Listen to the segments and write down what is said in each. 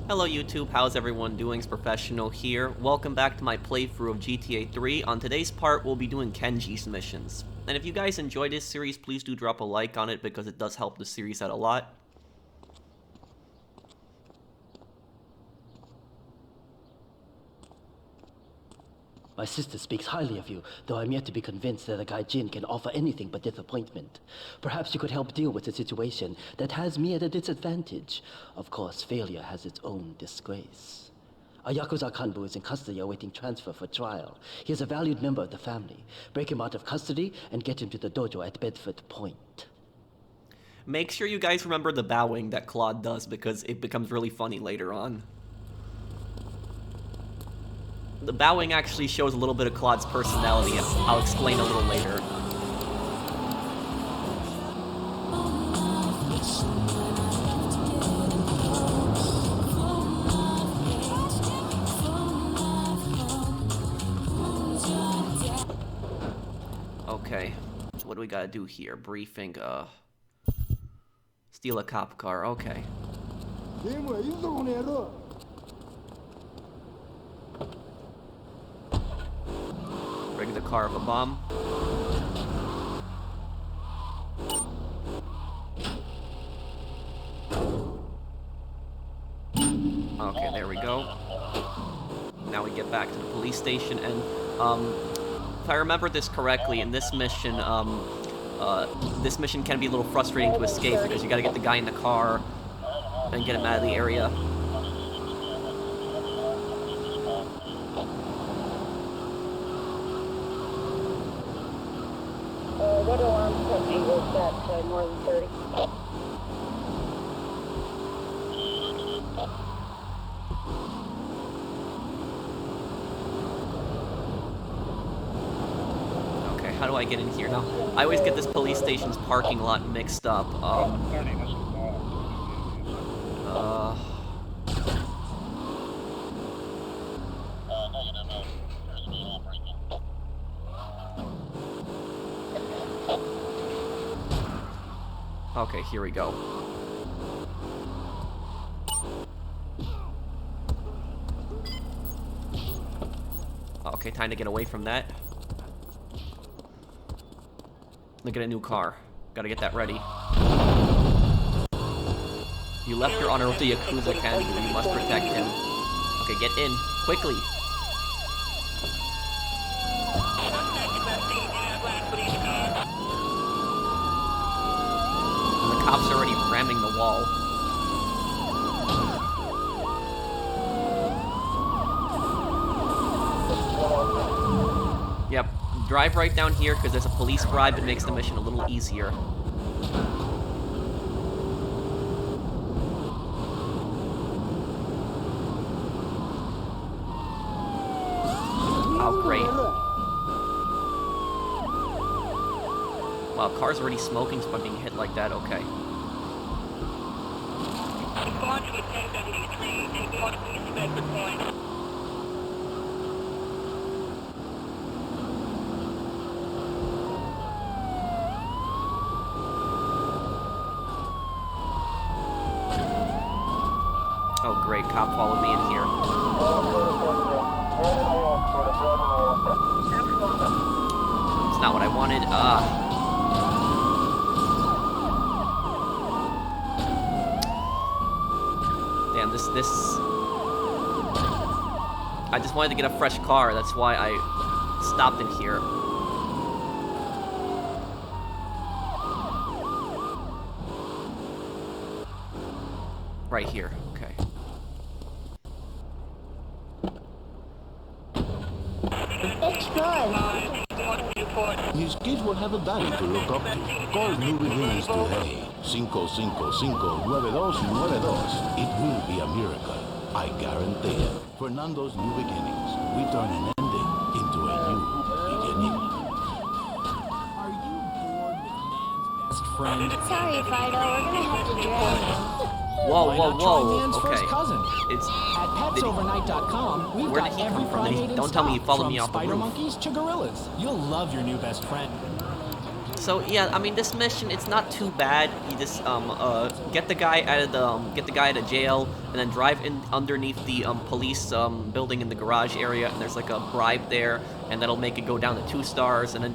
Hello YouTube, how's everyone doing? It's Professional here. Welcome back to my playthrough of GTA 3. On today's part, we'll be doing Kenji's missions. And if you guys enjoy this series, please do drop a like on it because it does help the series out a lot. My sister speaks highly of you, though I'm yet to be convinced that a Gaijin can offer anything but disappointment. Perhaps you could help deal with a situation that has me at a disadvantage. Of course, failure has its own disgrace. A Yakuza Kanbu is in custody awaiting transfer for trial. He is a valued member of the family. Break him out of custody and get him to the dojo at Bedford Point. Make sure you guys remember the bowing that Claude does because it becomes really funny later on. The bowing actually shows a little bit of Claude's personality. I'll explain a little later. Okay, so what do we gotta do here? Briefing, steal a cop car, okay. Rig the car of a bomb. Okay, there we go. Now we get back to the police station, and if I remember this correctly, in this mission, this mission can be a little frustrating to escape because you gotta get the guy in the car and get him out of the area. What alarm company was that more than 30? Okay, how do I get in here now? I always get this police station's parking lot mixed up. Okay, here we go. Okay, time to get away from that. Look at a new car. Gotta get that ready. You left your honor with the Yakuza Kanbu. You must protect him. Okay, get in. Quickly. The cops are already ramming the wall. Yep, drive right down here because there's a police bribe. It makes the mission a little easier. Oh, great. Wow, car's already smoking, so I'm being hit like that, okay. Oh great, cop followed me in here. It's not what I wanted, Damn, this... I just wanted to get a fresh car, that's why I stopped in here. Right here, okay. It's good. His kids will have a daddy to look up to. Call New Beginnings today. 555-9292. It will be a miracle. I guarantee it. Fernando's New Beginnings. We turn an ending into a new beginning. Are you bored with man's best friend? Sorry, Fido, we're gonna have to drag him. Whoa, Why whoa, not try whoa, man's okay. first cousin? It's... At petsovernight.com, we've Where got did he every come from? primate in Don't tell me he stock, followed from me off the spider roof. monkeys to gorillas. You'll love your new best friend. So yeah, I mean this mission, it's not too bad. You just get the guy out of the jail, and then drive in underneath the police building in the garage area, and there's like a bribe there, and that'll make it go down to 2 stars. And then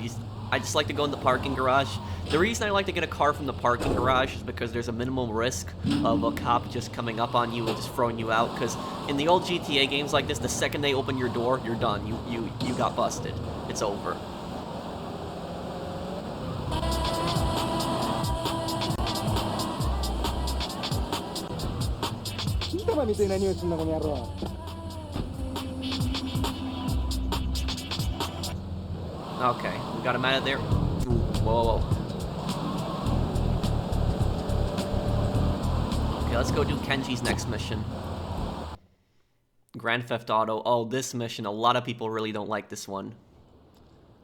I just like to go in the parking garage. The reason I like to get a car from the parking garage is because there's a minimal risk of a cop just coming up on you and just throwing you out. Because in the old GTA games like this, the second they open your door, you're done. You got busted. It's over. Okay, we got him out of there. Ooh, whoa. Okay, let's go do Kenji's next mission. Grand Theft Auto. Oh, this mission, a lot of people really don't like this one.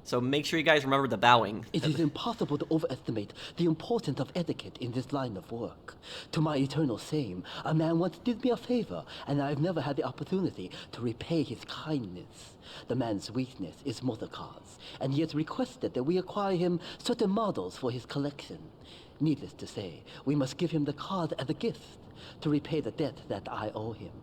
So make sure you guys remember the bowing. It is impossible to overestimate the importance of etiquette in this line of work. To my eternal shame, a man once did me a favor, and I've never had the opportunity to repay his kindness. The man's weakness is motor cars, and he has requested that we acquire him certain models for his collection. Needless to say, we must give him the cars as a gift to repay the debt that I owe him.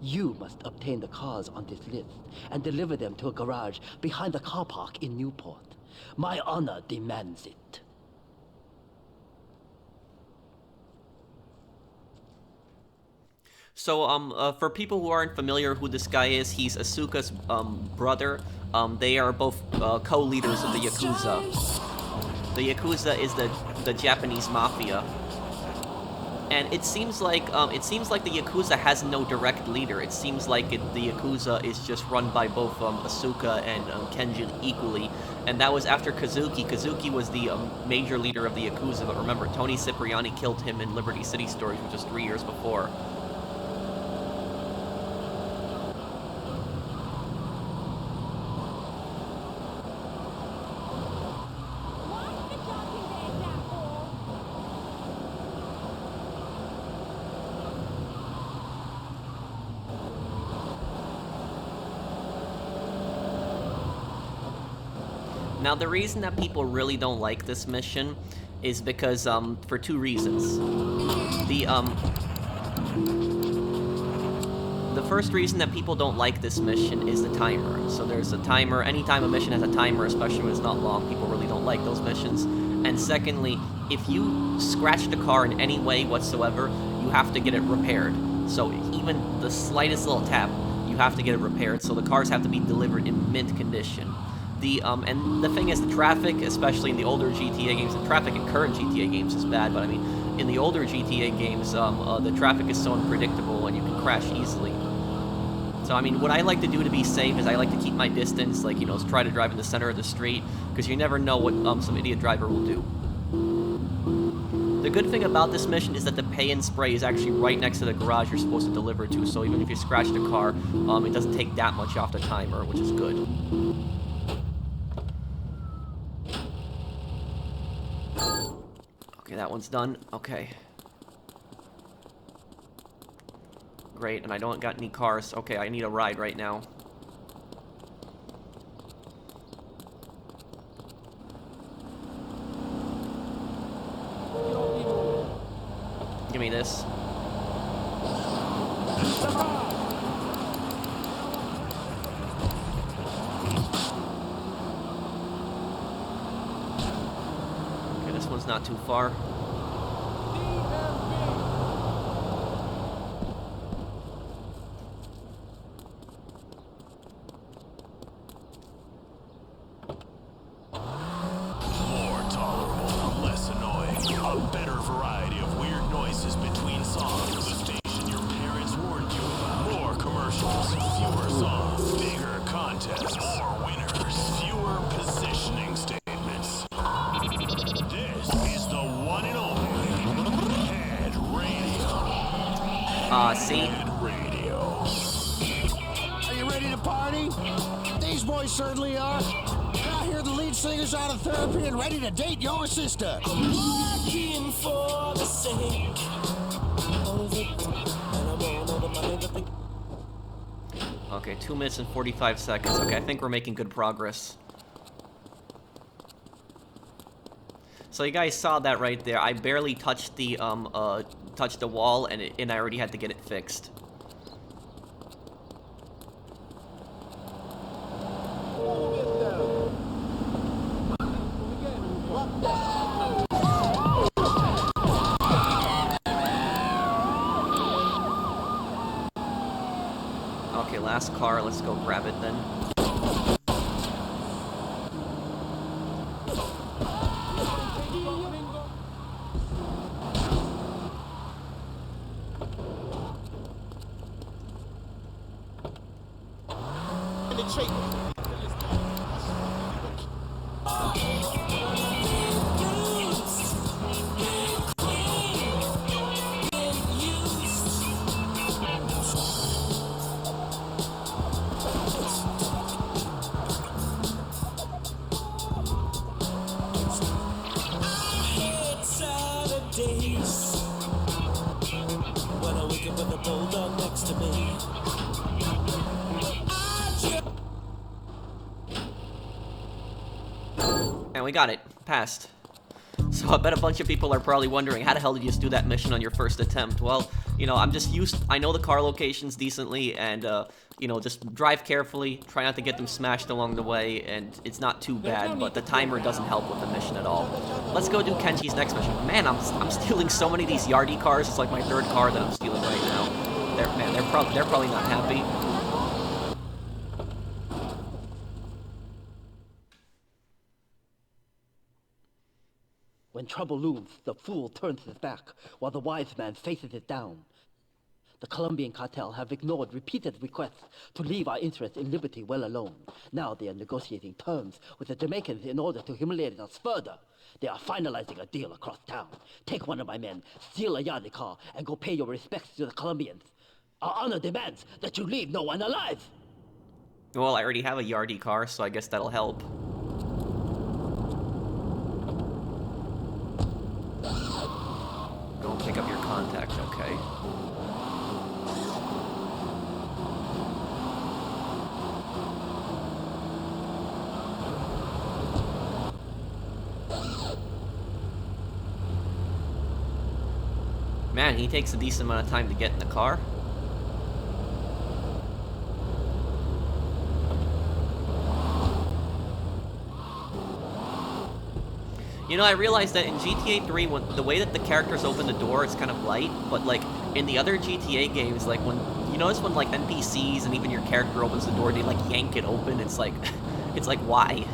You must obtain the cars on this list and deliver them to a garage behind the car park in Newport. My honor demands it. So, for people who aren't familiar who this guy is, he's Asuka's brother. They are both co-leaders of the Yakuza. The Yakuza is the Japanese mafia. And it seems like the Yakuza has no direct leader. It seems like the Yakuza is just run by both Asuka and Kenji equally. And that was after Kazuki. Kazuki was the major leader of the Yakuza, but remember, Tony Cipriani killed him in Liberty City Stories, which was 3 years before. Now, the reason that people really don't like this mission is because, for 2 reasons. The first reason that people don't like this mission is the timer. So there's a timer. Anytime a mission has a timer, especially when it's not long, people really don't like those missions. And secondly, if you scratch the car in any way whatsoever, you have to get it repaired. So even the slightest little tap, you have to get it repaired. So the cars have to be delivered in mint condition. And the thing is, the traffic, especially in the older GTA games, the traffic in current GTA games is bad, but I mean, in the older GTA games, the traffic is so unpredictable and you can crash easily. So, I mean, what I like to do to be safe is I like to keep my distance, like, you know, try to drive in the center of the street, because you never know what some idiot driver will do. The good thing about this mission is that the pay-in spray is actually right next to the garage you're supposed to deliver to, so even if you scratch the car, it doesn't take that much off the timer, which is good. Okay, that one's done. Okay. Great, and I don't got any cars. Okay, I need a ride right now. Give me this. Okay, this one's not too far. See? Are you ready to party? These boys certainly are. I hear the lead singer's out of therapy and ready to date your sister. Working for the sake of it. Okay, 2 minutes and 45 seconds. Okay, I think we're making good progress. So you guys saw that right there. I barely touched the wall, and I already had to get it fixed. Okay, last car. Let's go grab it then. And we got it. Passed. So I bet a bunch of people are probably wondering, how the hell did you just do that mission on your first attempt? Well, you know, I'm just I know the car locations decently, and, you know, just drive carefully, try not to get them smashed along the way, and it's not too bad, but the timer doesn't help with the mission at all. Let's go do Kenji's next mission. Man, I'm stealing so many of these Yardie cars. It's like my third car that I'm stealing right now. They're probably not happy. When trouble looms, the fool turns his back, while the wise man faces it down. The Colombian cartel have ignored repeated requests to leave our interests in liberty well alone. Now they are negotiating terms with the Jamaicans in order to humiliate us further. They are finalizing a deal across town. Take one of my men, steal a Yardie car, and go pay your respects to the Colombians. Our honor demands that you leave no one alive! Well, I already have a Yardie car, so I guess that'll help. Go pick up your contact, okay. Man, he takes a decent amount of time to get in the car. You know, I realized that in GTA 3, the way that the characters open the door, it's kind of light, but, like, in the other GTA games, like, when, you notice when, like, NPCs and even your character opens the door, they, like, yank it open, it's like, why?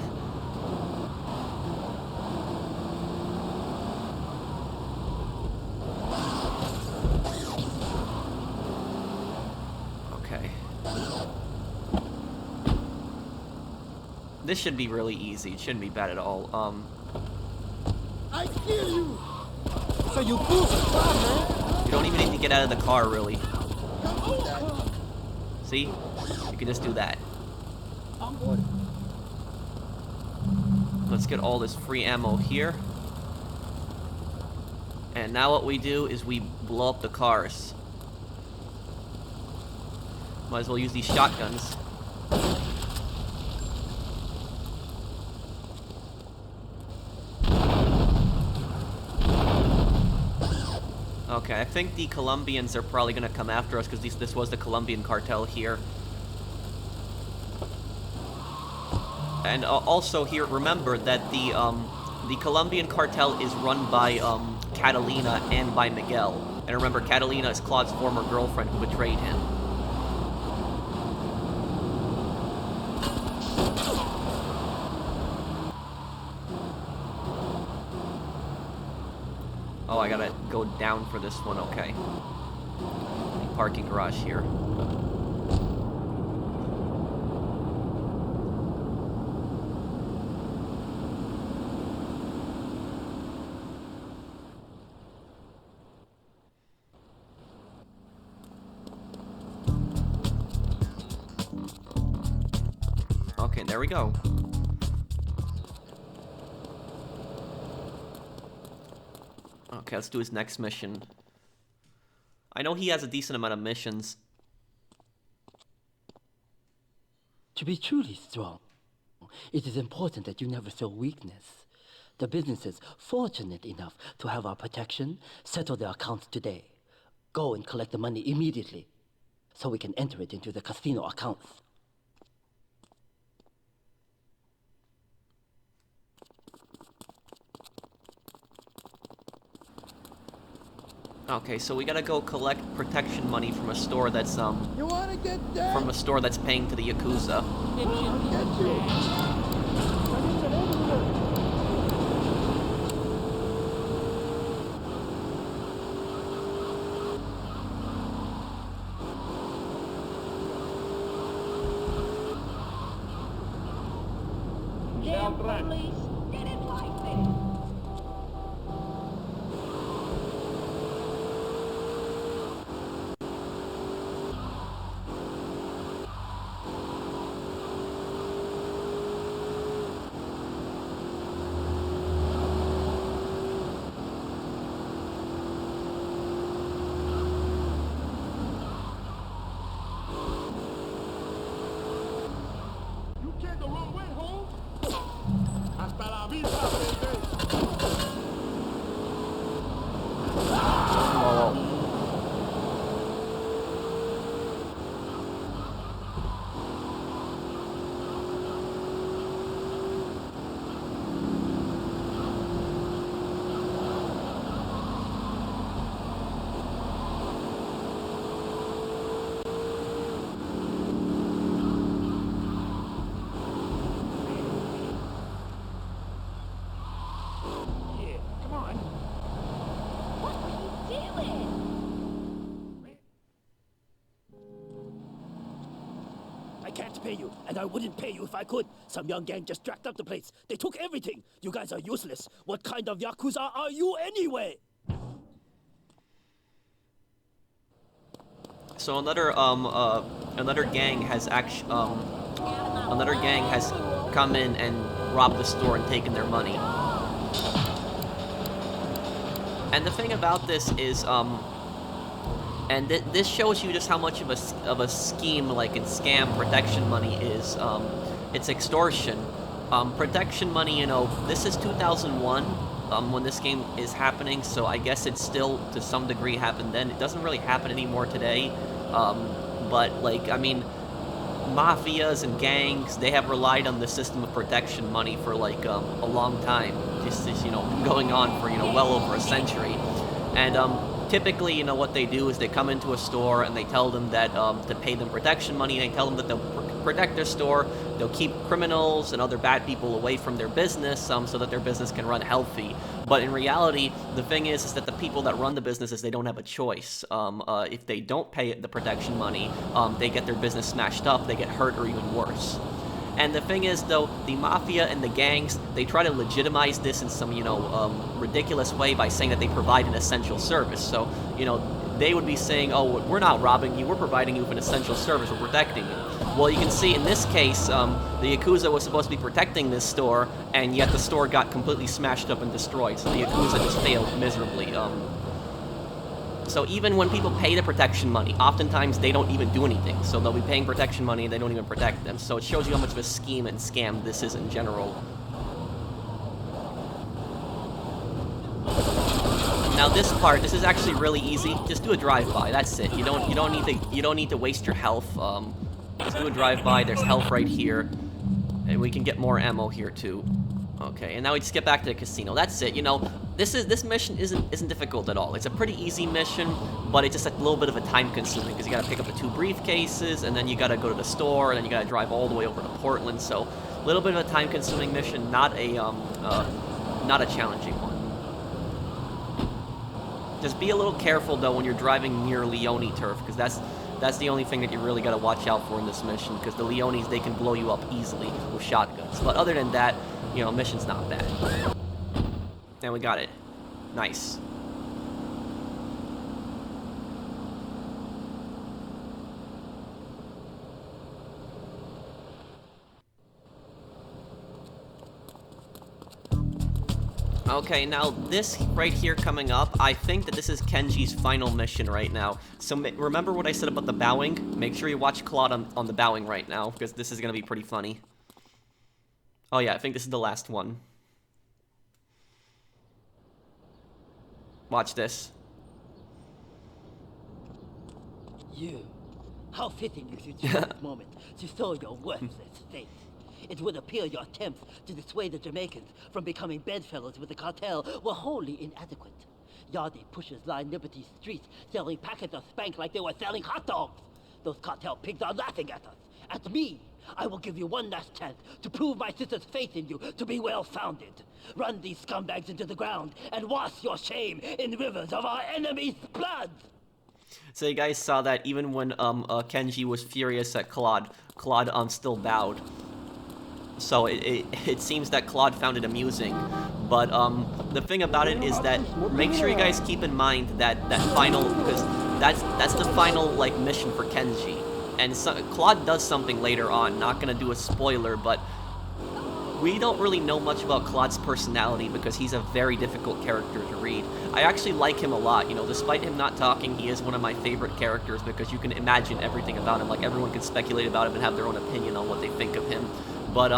Okay. This should be really easy, it shouldn't be bad at all, I kill you! So you prove the plan, man! You don't even need to get out of the car, really. See? You can just do that. Let's get all this free ammo here. And now what we do is we blow up the cars. Might as well use these shotguns. Okay, I think the Colombians are probably gonna come after us because this was the Colombian cartel here. And also here, remember that the Colombian cartel is run by Catalina and by Miguel. And remember, Catalina is Claude's former girlfriend who betrayed him. Oh, I gotta go down for this one, okay. The parking garage here. Okay, there we go. Okay, let's do his next mission. I know he has a decent amount of missions. To be truly strong, it is important that you never show weakness. The businesses fortunate enough to have our protection settle their accounts today. Go and collect the money immediately, so we can enter it into the casino accounts. Okay, so we gotta go collect protection money from a store that's You wanna get that? from a store that's paying to the Yakuza. Damn police. Didn't like this. You came the wrong way, Holmes. Hasta la vista, baby. Yeah, come on. What are you doing? I can't pay you, and I wouldn't pay you if I could. Some young gang just jacked up the place. They took everything. You guys are useless. What kind of Yakuza are you anyway? So another gang has another gang has come in and robbed the store and taken their money. And the thing about this is, this shows you just how much of a scheme, like in scam protection money is. It's extortion. Protection money, you know, this is 2001 when this game is happening, so I guess it still to some degree happened then. It doesn't really happen anymore today. But like, I mean, mafias and gangs, they have relied on the system of protection money for like a long time. Just you know, going on for, you know, well over a century. And typically, you know, what they do is they come into a store and they tell them that to pay them protection money. They tell them that they'll protect their store, they'll keep criminals and other bad people away from their business, so that their business can run healthy. But in reality, the thing is that the people that run the businesses, they don't have a choice. If they don't pay the protection money, they get their business smashed up, they get hurt, or even worse. And the thing is, though, the mafia and the gangs, they try to legitimize this in some, you know, ridiculous way by saying that they provide an essential service. So, you know, they would be saying, oh, we're not robbing you, we're providing you with an essential service, we're protecting you. Well, you can see in this case, the Yakuza was supposed to be protecting this store, and yet the store got completely smashed up and destroyed, so the Yakuza just failed miserably. So even when people pay the protection money, oftentimes they don't even do anything. So they'll be paying protection money and they don't even protect them. So it shows you how much of a scheme and scam this is in general. Now this part, this is actually really easy. Just do a drive-by. That's it. You don't need to waste your health. Just do a drive-by. There's health right here, and we can get more ammo here too. Okay, and now we just get back to the casino. That's it. You know, this mission isn't difficult at all. It's a pretty easy mission, but it's just a little bit of a time-consuming because you gotta pick up the 2 briefcases, and then you gotta go to the store, and then you gotta drive all the way over to Portland. So, a little bit of a time-consuming mission, not a challenging one. Just be a little careful though when you're driving near Leone turf, because that's the only thing that you really gotta watch out for in this mission, because the Leones, they can blow you up easily with shotguns. But other than that, you know, mission's not bad. And we got it. Nice. Okay, now this right here coming up, I think that this is Kenji's final mission right now. So remember what I said about the bowing? Make sure you watch Claude on the bowing right now, because this is going to be pretty funny. Oh yeah, I think this is the last one. Watch this. You. How fitting is it at this moment to show your worthless face. It would appear your attempts to dissuade the Jamaicans from becoming bedfellows with the cartel were wholly inadequate. Yardie pushers line Liberty Street selling packets of spank like they were selling hot dogs. Those cartel pigs are laughing at us. At me. I will give you one last chance to prove my sister's faith in you to be well-founded. Run these scumbags into the ground and wash your shame in rivers of our enemies' blood! So you guys saw that even when Kenji was furious at Claude, Claude still bowed. So it seems that Claude found it amusing. But the thing about it is that make sure you guys keep in mind that final, because that's the final like mission for Kenji. And so, Claude does something later on. Not gonna do a spoiler, but we don't really know much about Claude's personality because he's a very difficult character to read. I actually like him a lot, you know, despite him not talking, he is one of my favorite characters because you can imagine everything about him. Like, everyone can speculate about him and have their own opinion on what they think of him. But,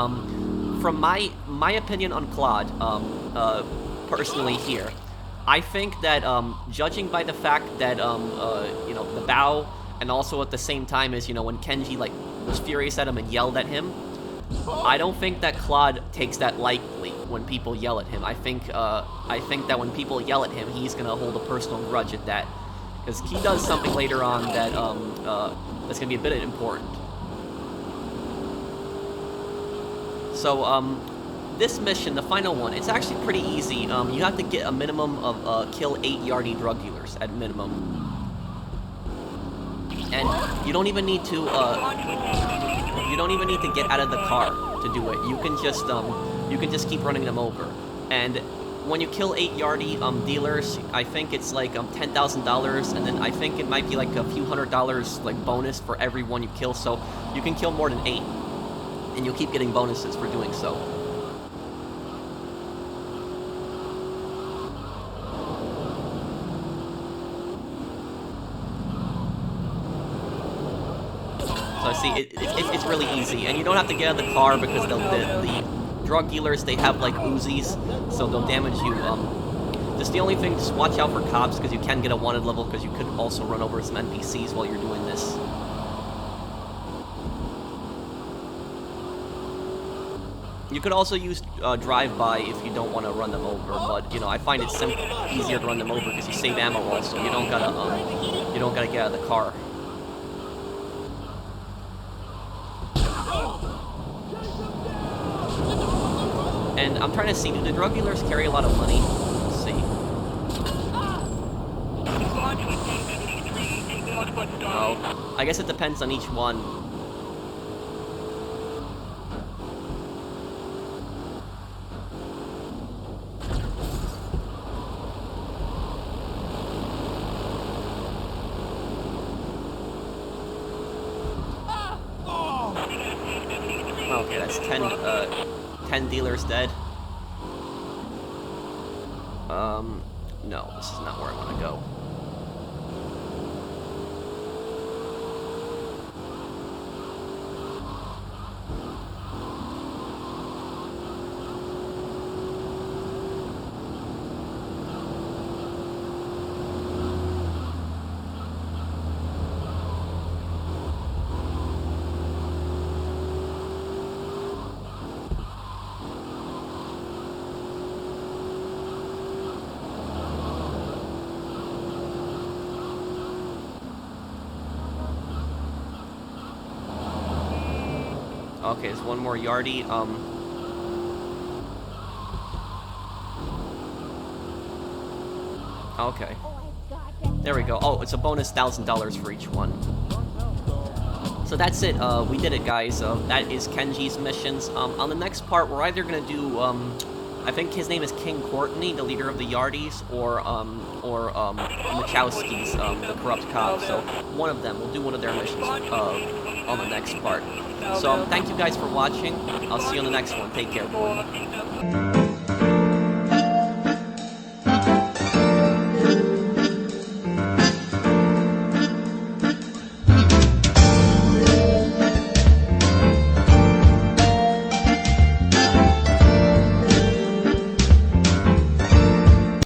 from my opinion on Claude, personally here, I think that, judging by the fact that, you know, the bow, and also at the same time as, you know, when Kenji, like, was furious at him and yelled at him, I don't think that Claude takes that lightly when people yell at him. I think that when people yell at him, he's gonna hold a personal grudge at that. Because he does something later on that, that's gonna be a bit important. So, this mission, the final one, it's actually pretty easy. You have to get a minimum of, kill 8 Yardie drug dealers, at minimum. And you don't even need to get out of the car to do it. You can just keep running them over. And when you kill 8 Yardie dealers, I think it's like $10,000, and then I think it might be like a few $100 like bonus for every one you kill. So you can kill more than 8, and you'll keep getting bonuses for doing so. So see, it's really easy, and you don't have to get out of the car because the drug dealers, they have like Uzis, so they'll damage you. Just the only thing, just watch out for cops because you can get a wanted level because you could also run over some NPCs while you're doing this. You could also use drive-by if you don't want to run them over, but you know, I find it easier to run them over because you save ammo also. You don't gotta get out of the car. And I'm trying to see, do the drug dealers carry a lot of money? Let's see. Oh, I guess it depends on each one. Okay, that's 10 dealers dead. No, this is not where I want to go. Okay, there's one more Yardie. Okay. There we go. Oh, it's a bonus $1,000 for each one. So that's it. We did it, guys. That is Kenji's missions. On the next part, we're either gonna do, I think his name is King Courtney, the leader of the Yardies, or Machowski's, the corrupt cop. So one of them. We'll do one of their missions on the next part. So thank you guys for watching. I'll see you on the next one. Take care, everyone.